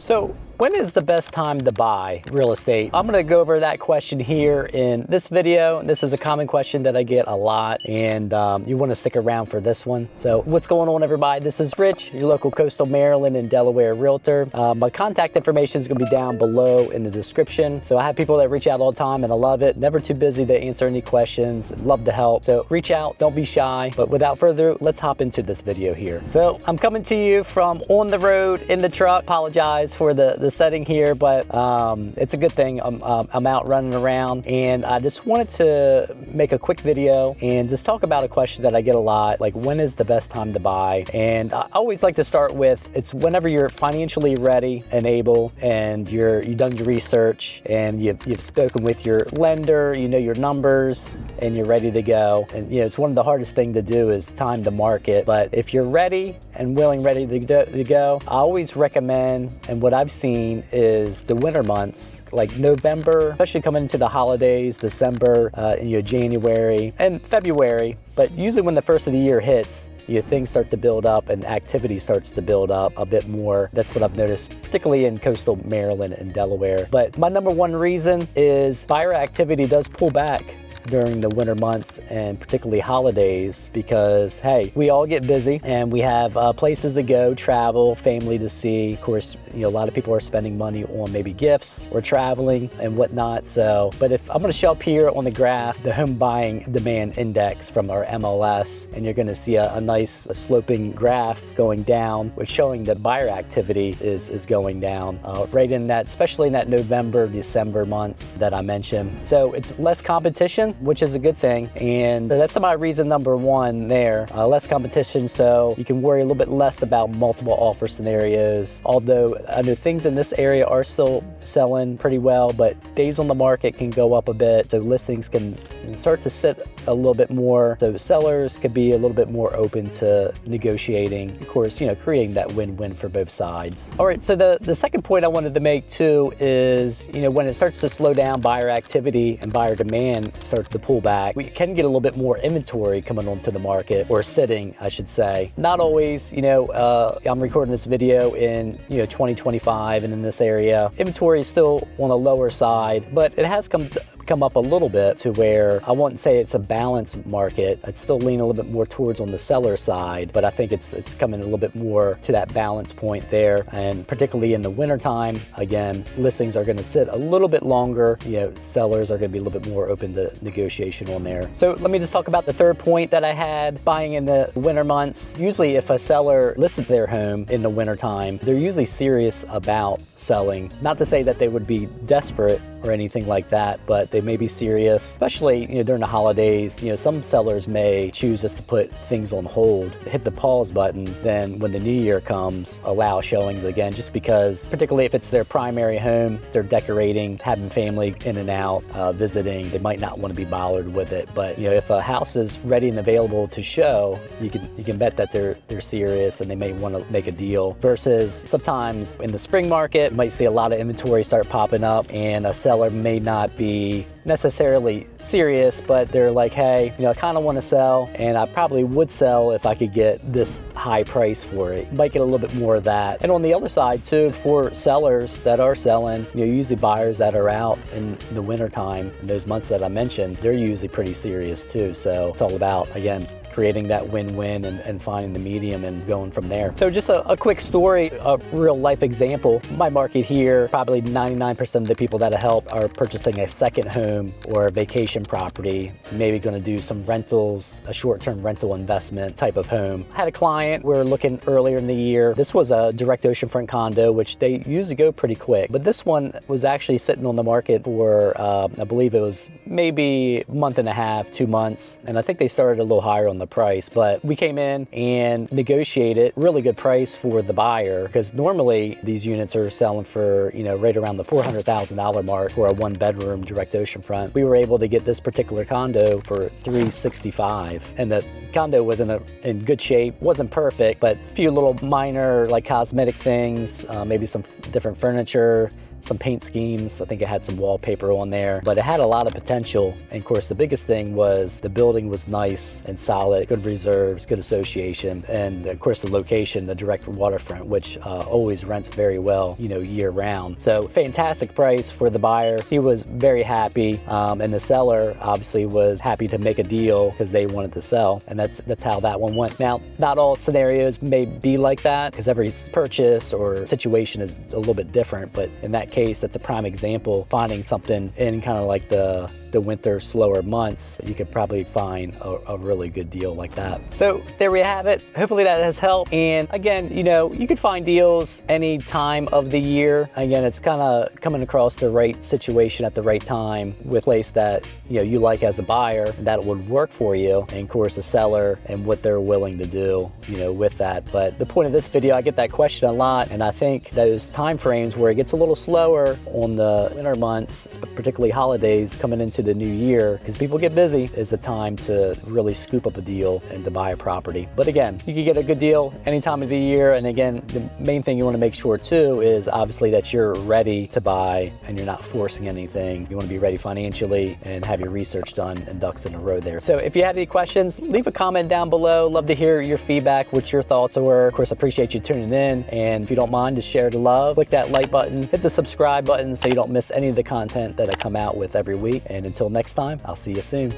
So when is the best time to buy real estate? I'm gonna go over that question here in this video. This is a common question that I get a lot, and you wanna stick around for this one. So what's going on, everybody? This is Rich, your local coastal Maryland and Delaware realtor. My contact information is gonna be down below in the description. So I have people that reach out all the time and I love it. Never too busy to answer any questions. Love to help. So reach out, don't be shy. But without further ado, let's hop into this video here. So I'm coming to you from on the road in the truck. Apologize for the setting here, but it's a good thing. I'm out running around, and I just wanted to make a quick video and just talk about a question that I get a lot, like when is the best time to buy? And I always like to start with, it's whenever you're financially ready and able, and you've done your research and you've spoken with your lender, you know your numbers, and you're ready to go. And it's one of the hardest things to do is time to market. But if you're ready and ready to go, I always recommend, and what I've seen is the winter months, like November, especially coming into the holidays, December, January and February. But usually when the first of the year hits, things start to build up and activity starts to build up a bit more. That's what I've noticed, particularly in coastal Maryland and Delaware. But my number one reason is buyer activity does pull back during the winter months and particularly holidays, because hey, we all get busy and we have places to go, travel, family to see. Of course, a lot of people are spending money on maybe gifts or traveling and whatnot. So, but if I'm going to show up here on the graph, the home buying demand index from our MLS, and you're going to see a nice sloping graph going down, which showing that buyer activity is going down right in that, especially in that November, December months that I mentioned. So it's less competition, which is a good thing, and that's my reason number one there. Less competition, so you can worry a little bit less about multiple offer scenarios. Although I know things in this area are still selling pretty well, but days on the market can go up a bit, so listings can start to sit a little bit more, so sellers could be a little bit more open to negotiating, of course, creating that win-win for both sides. All right, so the second point I wanted to make too is, when it starts to slow down, buyer activity and buyer demand starts to pull back, we can get a little bit more inventory coming onto the market, or sitting, I should say. Not always, I'm recording this video in 2025, and in this area, inventory is still on the lower side, but it has come up a little bit to where I wouldn't say it's a balanced market. It's still leaning a little bit more towards on the seller side, but I think it's coming a little bit more to that balance point there. And particularly in the wintertime, again, listings are going to sit a little bit longer. Sellers are going to be a little bit more open to negotiation on there. So let me just talk about the third point that I had, buying in the winter months. Usually if a seller lists their home in the wintertime, they're usually serious about selling. Not to say that they would be desperate or anything like that, but they may be serious, especially during the holidays. Some sellers may choose just to put things on hold, hit the pause button, then when the new year comes, allow showings again, just because, particularly if it's their primary home, they're decorating, having family in and out, visiting, they might not want to be bothered with it. But if a house is ready and available to show, you can bet that they're serious and they may want to make a deal. Versus sometimes in the spring market, you might see a lot of inventory start popping up, and a seller may not be necessarily serious, but they're like, hey, I kind of want to sell, and I probably would sell if I could get this high price for it. You might get a little bit more of that. And on the other side too, for sellers that are selling, usually buyers that are out in the wintertime, in those months that I mentioned, they're usually pretty serious too. So it's all about, again, creating that win-win and finding the medium and going from there. So just a quick story, a real life example. My market here, probably 99% of the people that I help are purchasing a second home or a vacation property, maybe going to do some rentals, a short-term rental investment type of home. I had a client, we were looking earlier in the year. This was a direct oceanfront condo, which they usually go pretty quick, but this one was actually sitting on the market for, I believe it was maybe a month and a half, 2 months. And I think they started a little higher on the price, but we came in and negotiated really good price for the buyer, because normally these units are selling for, right around the $400,000 mark for a 1-bedroom direct oceanfront. We were able to get this particular condo for $365, and the condo was in good shape. Wasn't perfect, but a few little minor like cosmetic things, maybe some different furniture, some paint schemes. I think it had some wallpaper on there, but it had a lot of potential. And of course, the biggest thing was the building was nice and solid, good reserves, good association, and of course the location, the direct waterfront, which always rents very well, you know, year round. So fantastic price for the buyer. He was very happy, and the seller obviously was happy to make a deal because they wanted to sell, and that's how that one went. Now, not all scenarios may be like that because every purchase or situation is a little bit different, but in that case, that's a prime example. Finding something in kind of like the winter slower months, you could probably find a really good deal like that. So there we have it. Hopefully that has helped. And again, you know, you could find deals any time of the year. Again, it's kind of coming across the right situation at the right time with a place that, you know, you like as a buyer that would work for you, and of course the seller and what they're willing to do, you know, with that. But the point of this video, I get that question a lot, and I think those time frames where it gets a little slower on the winter months, particularly holidays coming into the new year, because people get busy, is the time to really scoop up a deal and to buy a property. But again, you can get a good deal any time of the year. And again, the main thing you want to make sure too is obviously that you're ready to buy and you're not forcing anything. You want to be ready financially and have your research done and ducks in a row there. So if you have any questions, leave a comment down below. Love to hear your feedback, what your thoughts were. Of course, appreciate you tuning in. And if you don't mind, just share the love, click that like button, hit the subscribe button so you don't miss any of the content that I come out with every week. And until next time, I'll see you soon.